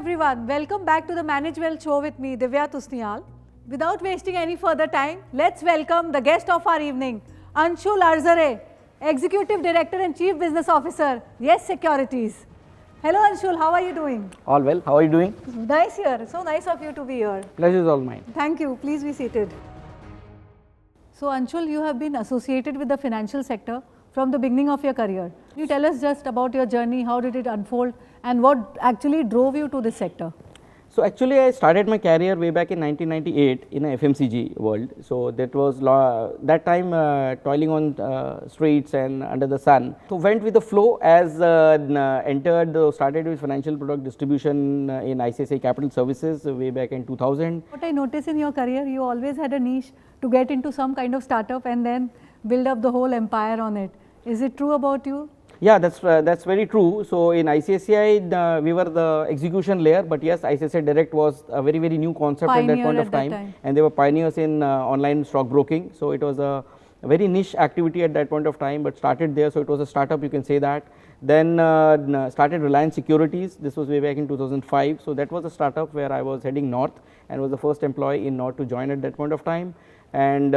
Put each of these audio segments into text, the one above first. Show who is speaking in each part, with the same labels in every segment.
Speaker 1: everyone, welcome back to the Manage Well show with me, Divya Tusnial. Without wasting any further time, let's welcome the guest of our evening, Anshul Arzare, Executive Director and Chief Business Officer, Yes Securities. Hello Anshul, how are you doing?
Speaker 2: All well, how are you doing?
Speaker 1: Nice here, so nice of you to be here.
Speaker 2: Pleasure is all mine.
Speaker 1: Thank you, please be seated. So Anshul, you have been associated with the financial sector from the beginning of your career. Can you tell us just about your journey, how did it unfold and what actually drove you to this sector?
Speaker 2: So actually I started my career way back in 1998 in a FMCG world. So that was that time toiling on streets and under the sun. So went with the flow as started with financial product distribution in ICICI Capital Services way back in 2000.
Speaker 1: What I noticed in your career, you always had a niche to get into some kind of startup and then build up the whole empire on it. Is it true about you?
Speaker 2: Yeah, that's very true. So in ICICI, we were the execution layer, but yes, ICICI Direct was a very new concept at that point of time, and they were pioneers in online stock broking. So it was a very niche activity at that point of time, but started there. So it was a startup, you can say that. Then started Reliance Securities. This was way back in 2005. So that was a startup where I was heading north and was the first employee in north to join at that point of time. And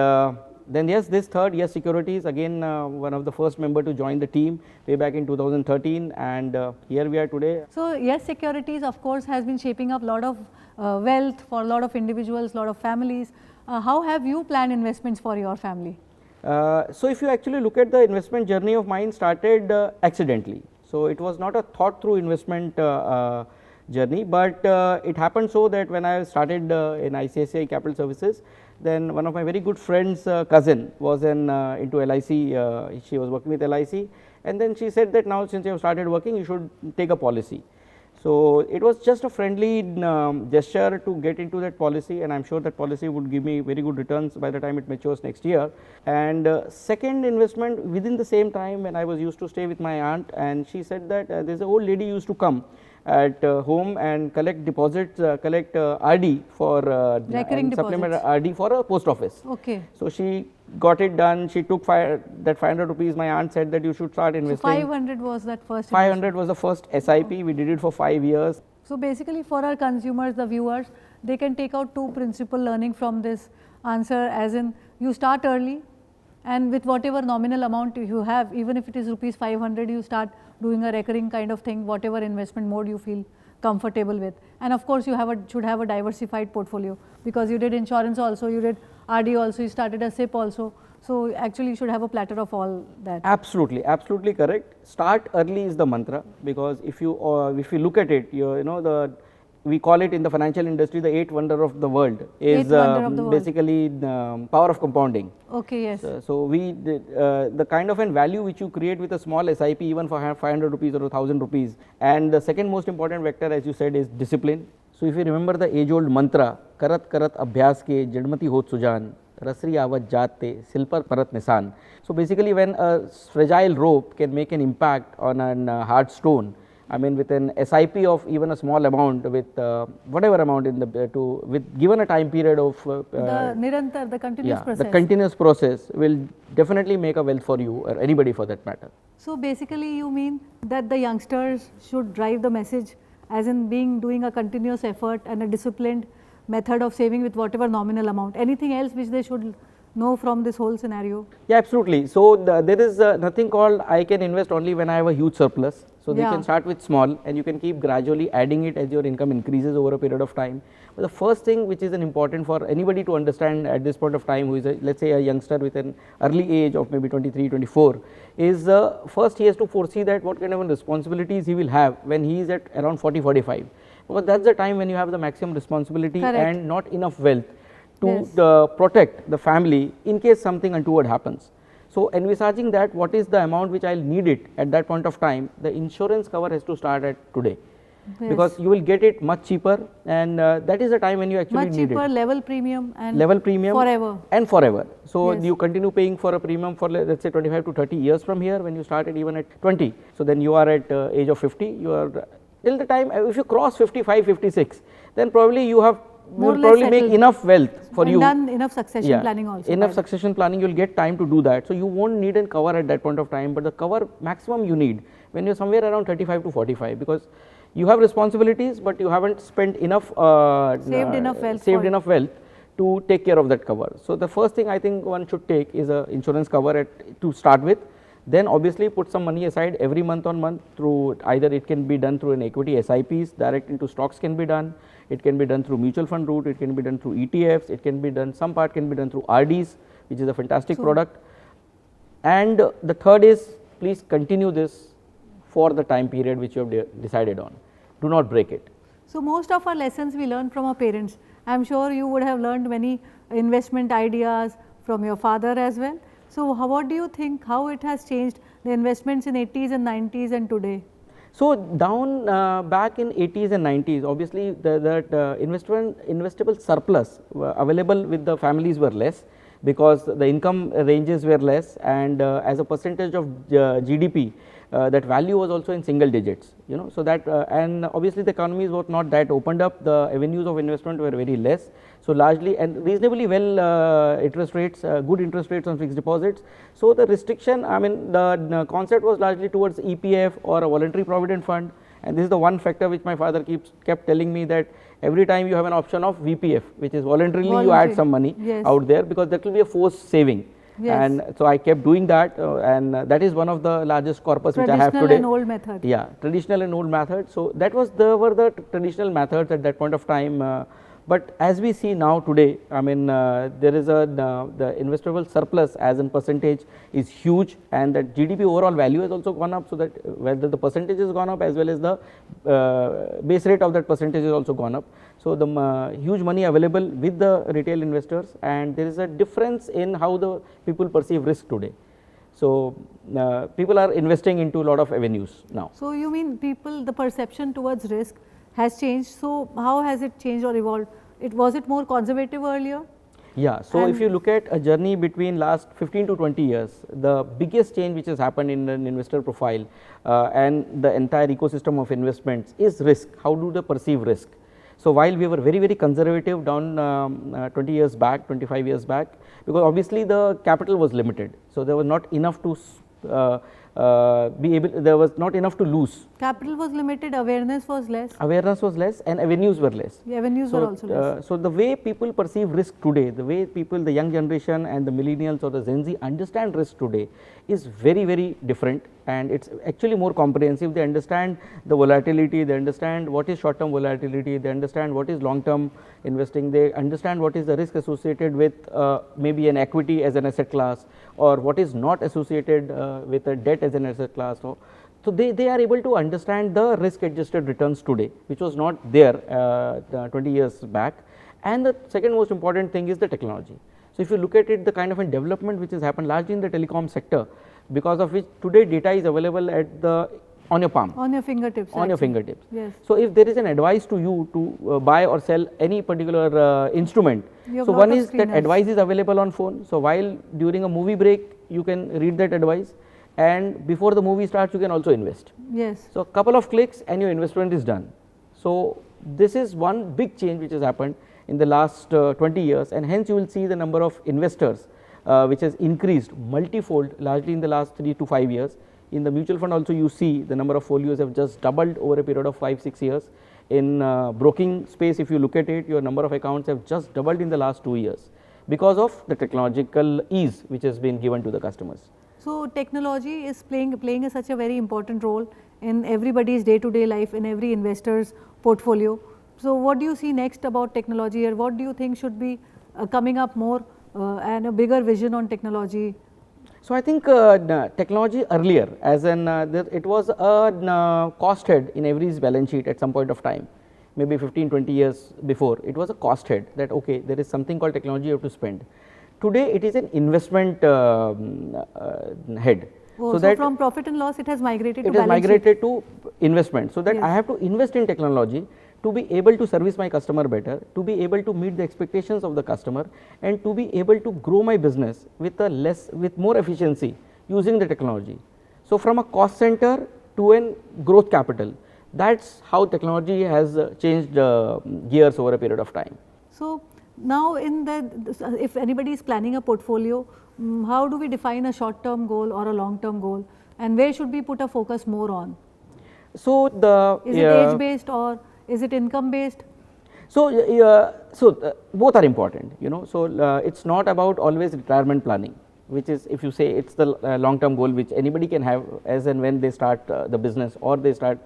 Speaker 2: then yes, this third, Yes Securities, again one of the first member to join the team way back in 2013, and here we are today.
Speaker 1: So Yes Securities of course has been shaping up a lot of wealth for a lot of individuals, lot of families. How have you planned investments for your family?
Speaker 2: So if you actually look at the investment journey of mine started accidentally. So it was not a thought through investment journey, but it happened so that when I started in ICICI Capital Services, then one of my very good friends cousin was into LIC, she was working with LIC, and then she said that now since you have started working you should take a policy. So it was just a friendly gesture to get into that policy, and I am sure that policy would give me very good returns by the time it matures next year. And second investment within the same time, when I was used to stay with my aunt, and she said that there is an old lady used to come at home and collect deposits, collect RD for
Speaker 1: recurring
Speaker 2: supplement
Speaker 1: deposits.
Speaker 2: RD for a post office.
Speaker 1: Okay.
Speaker 2: So she got it done. She took that 500 rupees. My aunt said that you should start investing.
Speaker 1: So 500 was that first
Speaker 2: 500 was the first SIP. We did it for 5 years.
Speaker 1: So basically for our consumers, the viewers, they can take out two principal learning from this answer, as in you start early and with whatever nominal amount you have, even if it is rupees 500, you start doing a recurring kind of thing, whatever investment mode you feel comfortable with. And of course you should have a diversified portfolio, because you did insurance also, you did RD also, you started a SIP also. So actually you should have a platter of all that.
Speaker 2: Absolutely, absolutely correct. Start early is the mantra, because if you look at it, we call it in the financial industry the 8th wonder of the world is basically the power of compounding.
Speaker 1: Okay, yes.
Speaker 2: So the kind of an value which you create with a small SIP, even for 500 rupees or 1000 rupees. And the second most important vector, as you said, is discipline. So if you remember the age old mantra, karat karat abhyas ke jadmati hot sujan, rasri avat jaatte silpar parat nisan. So basically when a fragile rope can make an impact on a hard stone, I mean with an SIP of even a small amount, with whatever amount with given a time period of
Speaker 1: the continuous process.
Speaker 2: The continuous process will definitely make a wealth for you or anybody for that matter.
Speaker 1: So basically you mean that the youngsters should drive the message, as in doing a continuous effort and a disciplined method of saving with whatever nominal amount. Anything else which they should know from this whole scenario?
Speaker 2: Yeah, absolutely. So there is nothing called I can invest only when I have a huge surplus. So they can start with small, and you can keep gradually adding it as your income increases over a period of time. But the first thing which is important for anybody to understand at this point of time, who is let's say a youngster with an early age of maybe 23, 24, is first he has to foresee that what kind of responsibilities he will have when he is at around 40, 45. Because that's the time when you have the maximum responsibility and not enough wealth to protect the family in case something untoward happens. So envisaging that, what is the amount which I will need it at that point of time, the insurance cover has to start at today. Yes. Because you will get it much cheaper, and that is the time when you actually need it.
Speaker 1: Much cheaper, level premium
Speaker 2: forever. And forever. So you continue paying for a premium for let's say 25 to 30 years from here, when you started even at 20. So then you are at age of 50, you are till the time, if you cross 55, 56, then probably you have will probably make enough wealth for you.
Speaker 1: Done enough succession planning also.
Speaker 2: Enough succession planning, you will get time to do that. So you won't need a cover at that point of time, but the cover maximum you need when you are somewhere around 35 to 45, because you have responsibilities, but you haven't spent enough, saved enough wealth to take care of that cover. So, the first thing I think one should take is a insurance cover to start with. Then obviously put some money aside every month on month through either it can be done through an equity SIPs, direct into stocks can be done, it can be done through mutual fund route, it can be done through ETFs, it can be done, some part can be done through RDs, which is a fantastic product. And the third is, please continue this for the time period which you have decided on. Do not break it.
Speaker 1: So, most of our lessons we learn from our parents. I am sure you would have learned many investment ideas from your father as well. So, what do you think, how it has changed the investments in 80s and 90s and today?
Speaker 2: So, down back in 80s and 90s, obviously that investable surplus available with the families were less, because the income ranges were less, and as a percentage of GDP, that value was also in single digits, you know. So, that and obviously the economies were not that opened up, the avenues of investment were very less. So, largely and reasonably well interest rates, good interest rates on fixed deposits. So, the restriction, I mean the concept was largely towards EPF or a voluntary provident fund, and this is the one factor which my father kept telling me, that every time you have an option of VPF, which is voluntarily you add some money out there, because that will be a forced saving. And so, I kept doing that, and that is one of the largest corpus which I have today.
Speaker 1: Traditional and old method.
Speaker 2: Yeah, traditional and old method. So, that was were the traditional methods at that point of time. But as we see now today, I mean there is the investable surplus as in percentage is huge, and that GDP overall value has also gone up. So, that whether the percentage has gone up as well as the base rate of that percentage is also gone up. So, the huge money available with the retail investors, and there is a difference in how the people perceive risk today. So, people are investing into a lot of avenues now.
Speaker 1: So, you mean people, the perception towards risk has changed. So, how has it changed or evolved? Was it more conservative earlier?
Speaker 2: Yeah. So, if you look at a journey between last 15 to 20 years, the biggest change which has happened in an investor profile and the entire ecosystem of investments is risk. How do they perceive risk? So, while we were very conservative down 20 years back, 25 years back, because obviously the capital was limited. So, there was not enough to there was not enough to lose.
Speaker 1: Capital was limited, awareness was less.
Speaker 2: Awareness was less and avenues were less.
Speaker 1: The avenues were also less.
Speaker 2: So, the way people perceive risk today, the way people, the young generation and the millennials or the Gen Z understand risk today is very different, and it is actually more comprehensive. They understand the volatility, they understand what is short term volatility, they understand what is long term investing, they understand what is the risk associated with maybe an equity as an asset class, or what is not associated with a debt as an asset class. So, they are able to understand the risk adjusted returns today, which was not there 20 years back. And the second most important thing is the technology. So, if you look at it, the kind of a development which has happened largely in the telecom sector, because of which today data is available at on your palm,
Speaker 1: on your fingertips,
Speaker 2: on your fingertips.
Speaker 1: Yes.
Speaker 2: So, if there is an advice to you to buy or sell any particular instrument, so one is that advice is available on phone. So, while during a movie break you can read that advice, and before the movie starts you can also invest.
Speaker 1: Yes.
Speaker 2: So, a couple of clicks and your investment is done. So, this is one big change which has happened in the last 20 years, and hence you will see the number of investors which has increased multifold largely in the last 3 to 5 years. In the mutual fund also you see the number of folios have just doubled over a period of 5-6 years. In broking space, if you look at it, your number of accounts have just doubled in the last 2 years because of the technological ease which has been given to the customers.
Speaker 1: So, technology is playing such a very important role in everybody's day-to-day life, in every investor's portfolio. So, what do you see next about technology, or what do you think should be coming up more and a bigger vision on technology?
Speaker 2: So, I think technology earlier, as in it was a cost head in every balance sheet at some point of time, maybe 15-20 years before, it was a cost head that okay, there is something called technology you have to spend. Today, it is an investment head.
Speaker 1: Oh, so, that from profit and loss, it has migrated to balance sheet.
Speaker 2: It has migrated to investment. So, that yes. I have to invest in technology to be able to service my customer better, to be able to meet the expectations of the customer, and to be able to grow my business with more efficiency using the technology. So, from a cost center to a growth capital, that is how technology has changed gears over a period of time.
Speaker 1: So, now if anybody is planning a portfolio, how do we define a short term goal or a long term goal, and where should we put a focus more on?
Speaker 2: So the
Speaker 1: Is it age based or is it income based?
Speaker 2: So, both are important, you know. So, it's not about always retirement planning, which is, if you say it's the long term goal which anybody can have as and when they start the business or they start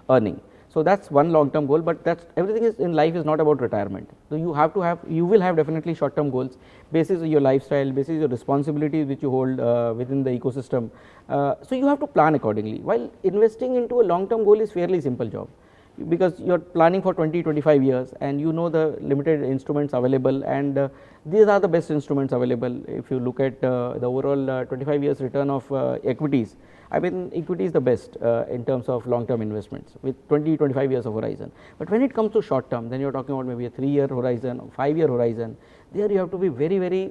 Speaker 2: earning. So, that's one long term goal, but that's everything is in life is not about retirement. So, you have to have, you will have definitely short term goals basis your lifestyle, basis your responsibilities which you hold within the ecosystem. So, you have to plan accordingly, while investing into a long term goal is fairly simple job, because you are planning for 20-25 years and you know the limited instruments available, and these are the best instruments available. If you look at the overall 25 years return of equities, I mean equity is the best in terms of long term investments with 20-25 years of horizon. But when it comes to short term, then you are talking about maybe a 3-year horizon or 5-year horizon. There you have to be very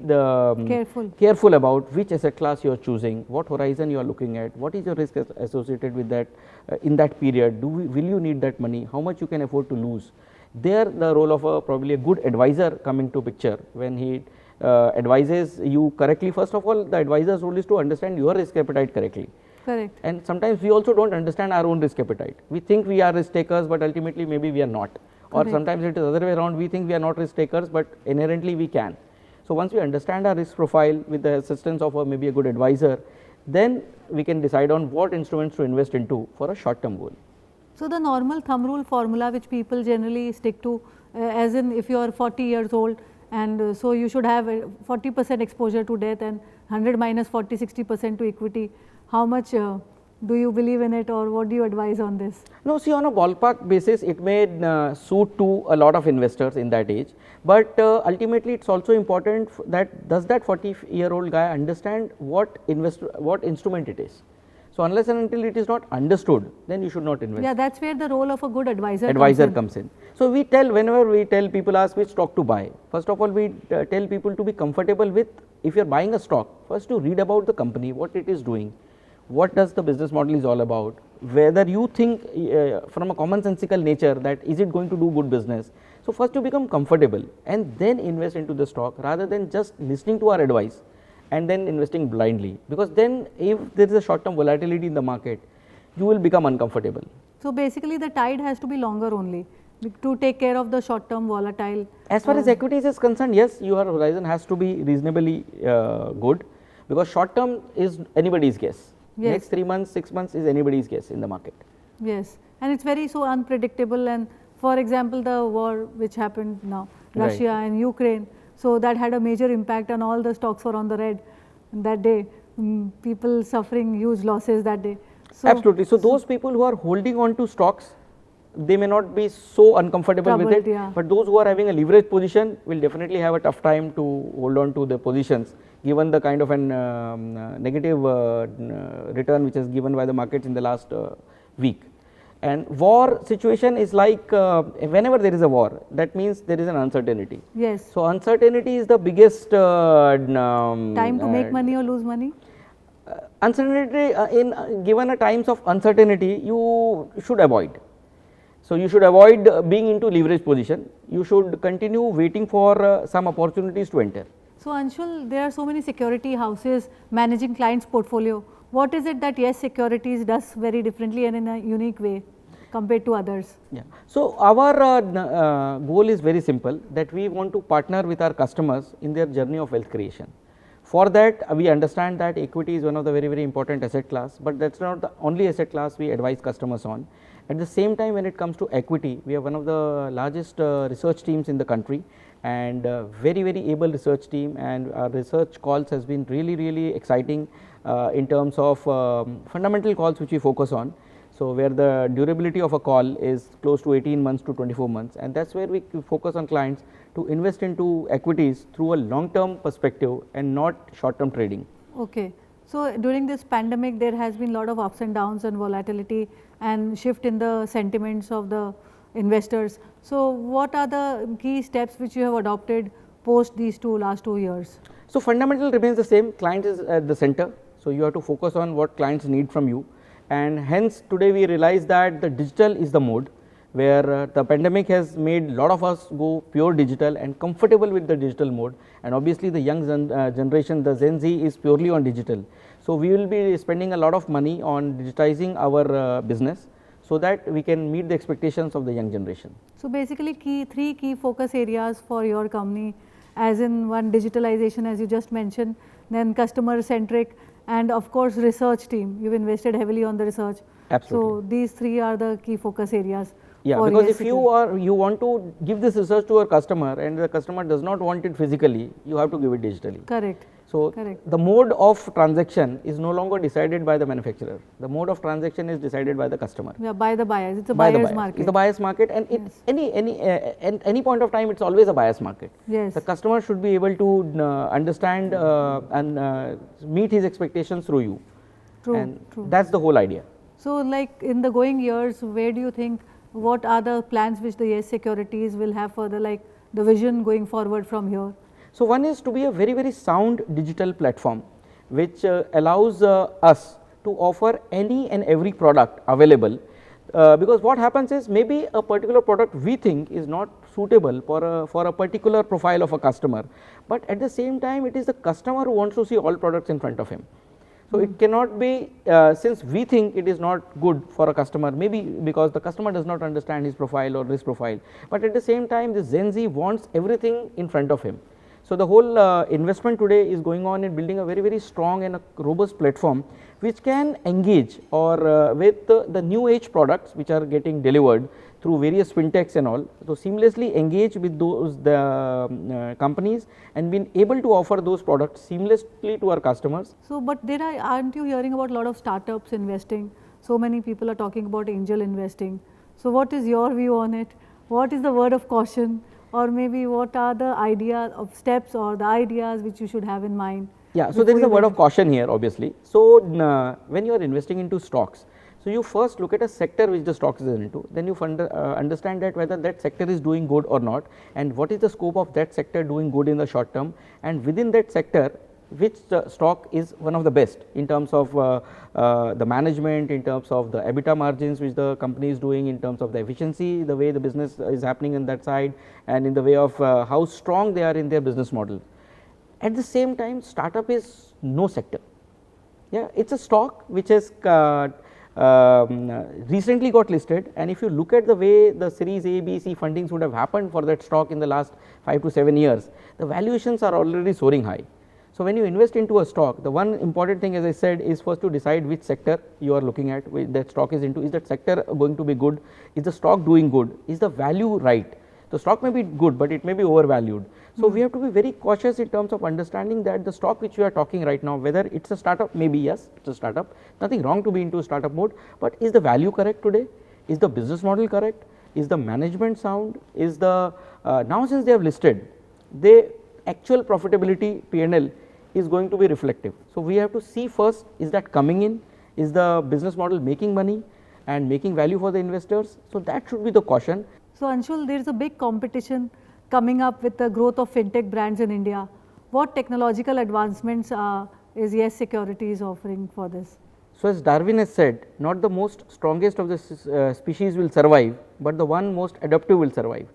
Speaker 2: careful about which asset class you are choosing, what horizon you are looking at, what is your risk associated with that in that period, will you need that money, how much you can afford to lose. There the role of probably a good advisor coming to picture when he advises you correctly. First of all, the advisor's role is to understand your risk appetite correctly.
Speaker 1: Correct.
Speaker 2: And sometimes we also do not understand our own risk appetite. We think we are risk takers, but ultimately maybe we are not. Or sometimes it is the other way around, we think we are not risk takers, but inherently we can. So, once we understand our risk profile with the assistance of maybe a good advisor, then we can decide on what instruments to invest into for a short term goal.
Speaker 1: So, the normal thumb rule formula which people generally stick to, as in if you are 40 years old and so you should have 40% exposure to debt and 100 minus 40, 60% to equity, how much do you believe in it, or what do you advise on this?
Speaker 2: No, see, on a ballpark basis it may suit to a lot of investors in that age, but ultimately it is also important that does that 40-year-old guy understand what instrument it is. So, unless and until it is not understood, then you should not invest.
Speaker 1: Yeah, that is where the role of a good advisor
Speaker 2: comes in. So, whenever we tell people, ask which stock to buy, first of all we tell people to be comfortable with, if you are buying a stock, first to read about the company, what it is doing, what does the business model is all about, whether you think from a commonsensical nature that is it going to do good business. So, first to become comfortable and then invest into the stock rather than just listening to our advice and then investing blindly, because then if there is a short term volatility in the market, you will become uncomfortable.
Speaker 1: So, basically the tide has to be longer only to take care of the short term volatile.
Speaker 2: As far as equities is concerned, yes, your horizon has to be reasonably good, because short term is anybody's guess.
Speaker 1: Yes.
Speaker 2: Next 3 months, 6 months is anybody's guess in the market.
Speaker 1: Yes, and it is very so unpredictable, and for example, the war which happened now, Russia and Ukraine, so that had a major impact and all the stocks were on the red that day, people suffering huge losses that day. So,
Speaker 2: absolutely. So, those people who are holding on to stocks, they may not be so uncomfortable with it, but those who are having a leverage position will definitely have a tough time to hold on to the positions, given the kind of an negative return which is given by the markets in the last week. And war situation is like whenever there is a war, that means there is an uncertainty.
Speaker 1: Yes.
Speaker 2: So, uncertainty is the biggest
Speaker 1: time to make money or lose money.
Speaker 2: Uncertainty in given a times of uncertainty, you should avoid. So, you should avoid being into leverage position. You should continue waiting for some opportunities to enter.
Speaker 1: So, Anshul, there are so many security houses managing clients' portfolio. What is it that Yes Securities does very differently and in a unique way compared to others?
Speaker 2: Yeah. So, our goal is very simple, that we want to partner with our customers in their journey of wealth creation. For that, we understand that equity is one of the very important asset class, but that is not the only asset class we advise customers on. At the same time, when it comes to equity, we have one of the largest research teams in the country, and very able research team, and our research calls has been really exciting in terms of fundamental calls which we focus on. So, where the durability of a call is close to 18 months to 24 months, and that is where we focus on clients to invest into equities through a long term perspective and not short term trading.
Speaker 1: Okay. So, during this pandemic there has been lot of ups and downs and volatility and shift in the sentiments of the investors. So, what are the key steps which you have adopted post these last 2 years?
Speaker 2: So, fundamental remains the same, client is at the center. So, you have to focus on what clients need from you, and hence today we realize that the digital is the mode where the pandemic has made lot of us go pure digital and comfortable with the digital mode, and obviously the young generation, the Gen Z, is purely on digital. So, we will be spending a lot of money on digitizing our business. so that we can meet the expectations of the young generation.
Speaker 1: So basically three key focus areas for your company, as in one, digitalization as you just mentioned, then customer centric, and of course research team. You've invested heavily on the research.
Speaker 2: Absolutely.
Speaker 1: So these three are the key focus areas.
Speaker 2: Yeah,
Speaker 1: for
Speaker 2: because
Speaker 1: yes
Speaker 2: if you want to give this research to a customer and the customer does not want it physically, you have to give it digitally.
Speaker 1: Correct.
Speaker 2: So,
Speaker 1: Correct.
Speaker 2: the mode of transaction is no longer decided by the manufacturer. The mode of transaction is decided by the customer.
Speaker 1: Yeah, by the buyers. It's a
Speaker 2: By the
Speaker 1: buyer's
Speaker 2: buyers.
Speaker 1: market.
Speaker 2: It's a buyer's market, and
Speaker 1: Yes.
Speaker 2: any point of time, it's always a buyer's market.
Speaker 1: Yes.
Speaker 2: The customer should be able to understand and meet his expectations through you.
Speaker 1: True,
Speaker 2: And
Speaker 1: true.
Speaker 2: that's the whole idea.
Speaker 1: So like in the going years, where do you think, what are the plans which the Yes Securities will have for the vision going forward from here?
Speaker 2: So, one is to be a very, very sound digital platform which allows us to offer any and every product available, because what happens is maybe a particular product we think is not suitable for a particular profile of a customer, but at the same time it is the customer who wants to see all products in front of him. So, it cannot be since we think it is not good for a customer, maybe because the customer does not understand his profile or this profile, but at the same time this Gen Z wants everything in front of him. So, the whole investment today is going on in building a very, very strong and a robust platform which can engage or with the new age products which are getting delivered through various fintechs and all. So, seamlessly engage with those companies and being able to offer those products seamlessly to our customers.
Speaker 1: So, but aren't you hearing about a lot of startups investing? So many people are talking about angel investing. So, what is your view on it? What is the word of caution? Or maybe what are the ideas of steps or the ideas which you should have in mind?
Speaker 2: Yeah, so there is a word of caution here obviously. So, when you are investing into stocks, so you first look at a sector which the stock is into, then you understand that whether that sector is doing good or not, and what is the scope of that sector doing good in the short term, and within that sector which stock is one of the best in terms of the management, in terms of the EBITDA margins which the company is doing, in terms of the efficiency, the way the business is happening in that side, and in the way of how strong they are in their business model. At the same time, startup is no sector. Yeah, it's a stock which has recently got listed, and if you look at the way the series A, B, C fundings would have happened for that stock in the last 5 to 7 years, the valuations are already soaring high. So, when you invest into a stock, the one important thing, as I said, is first to decide which sector you are looking at, which that stock is into. Is that sector going to be good? Is the stock doing good? Is the value right? The stock may be good, but it may be overvalued. So, we have to be very cautious in terms of understanding that the stock which we are talking right now, whether it is a startup, maybe yes, it is a startup, nothing wrong to be into startup mode, but is the value correct today? Is the business model correct? Is the management sound? Is the now since they have listed, the actual profitability P&L is going to be reflective. So, we have to see first, is that coming in, is the business model making money and making value for the investors. So, that should be the caution.
Speaker 1: So, Anshul, there is a big competition coming up with the growth of fintech brands in India. What technological advancements is Yes Securities offering for this?
Speaker 2: So, as Darwin has said, not the most strongest of the species will survive, but the one most adaptive will survive.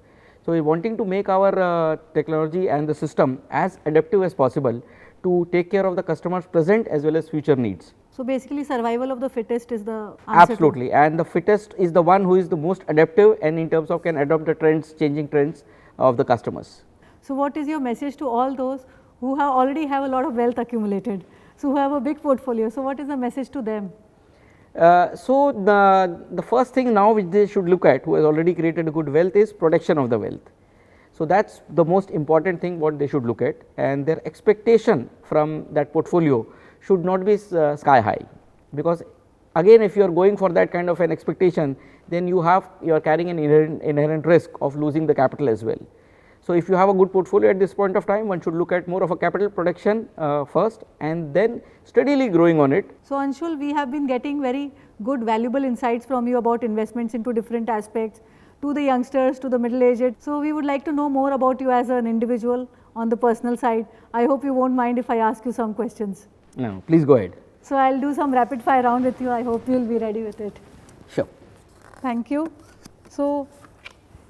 Speaker 2: So, we are wanting to make our technology and the system as adaptive as possible to take care of the customer's present as well as future needs.
Speaker 1: So, basically survival of the fittest is the answer.
Speaker 2: Absolutely, and the fittest is the one who is the most adaptive and in terms of can adopt the trends, changing trends of the customers.
Speaker 1: So, what is your message to all those who already have a lot of wealth accumulated, so who have a big portfolio? So, what is the message to them?
Speaker 2: So, the first thing now which they should look at, who has already created a good wealth, is protection of the wealth. So, that is the most important thing what they should look at, and their expectation from that portfolio should not be sky high, because again if you are going for that kind of an expectation, then you are carrying an inherent risk of losing the capital as well. So, if you have a good portfolio at this point of time, one should look at more of a capital protection first and then steadily growing on it.
Speaker 1: So, Anshul, we have been getting very good valuable insights from you about investments into different aspects, to the youngsters, to the middle aged. So, we would like to know more about you as an individual on the personal side. I hope you won't mind if I ask you some questions.
Speaker 2: No, please go ahead.
Speaker 1: So, I will do some rapid fire round with you. I hope you will be ready with it.
Speaker 2: Sure.
Speaker 1: Thank you. So,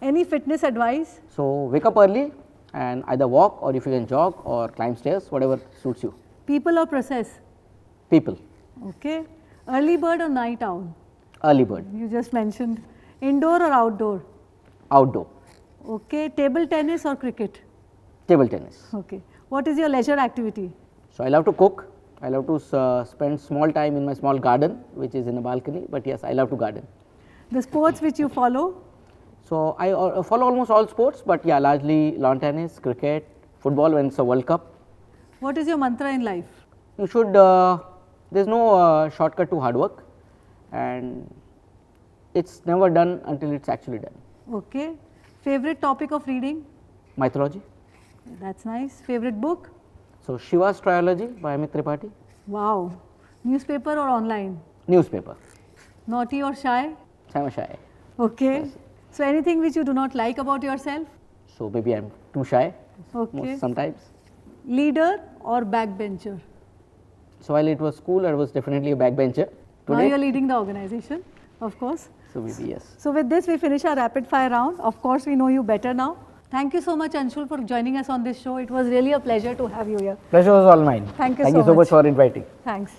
Speaker 1: any fitness advice?
Speaker 3: So, wake up early and either walk, or if you can jog or climb stairs, whatever suits you.
Speaker 1: People or process?
Speaker 3: People.
Speaker 1: Okay. Early bird or night owl?
Speaker 3: Early bird.
Speaker 1: You just mentioned. Indoor or outdoor?
Speaker 3: Outdoor.
Speaker 1: Okay. Table tennis or cricket?
Speaker 3: Table tennis.
Speaker 1: Okay. What is your leisure activity?
Speaker 3: So I love to cook. I love to spend small time in my small garden, which is in a balcony. But yes, I love to garden.
Speaker 1: The sports which you follow?
Speaker 3: So I follow almost all sports, but yeah, largely lawn tennis, cricket, football when it's a World Cup.
Speaker 1: What is your mantra in life?
Speaker 3: You should. There's no shortcut to hard work, and it's never done until it's actually done.
Speaker 1: Okay. Favorite topic of reading?
Speaker 3: Mythology.
Speaker 1: That's nice. Favorite book?
Speaker 3: So Shiva's Trilogy by Amit Tripathi.
Speaker 1: Wow. Newspaper or online?
Speaker 3: Newspaper.
Speaker 1: Naughty or shy?
Speaker 3: I'm shy.
Speaker 1: Okay. So anything which you do not like about yourself?
Speaker 3: So maybe I'm too shy.
Speaker 1: Okay.
Speaker 3: Sometimes.
Speaker 1: Leader or backbencher?
Speaker 3: So while it was school, I was definitely a backbencher.
Speaker 1: Now
Speaker 3: Today,
Speaker 1: you're leading the organization, of course.
Speaker 3: so maybe yes.
Speaker 1: So with this, we finish our rapid fire round. Of course, we know you better now. Thank you so much, Anshul, for joining us on this show. It was really a pleasure to have you here.
Speaker 3: Pleasure was all mine.
Speaker 1: Thank you
Speaker 3: Thank
Speaker 1: so
Speaker 3: you so
Speaker 1: much.
Speaker 3: much for inviting.
Speaker 1: Thanks.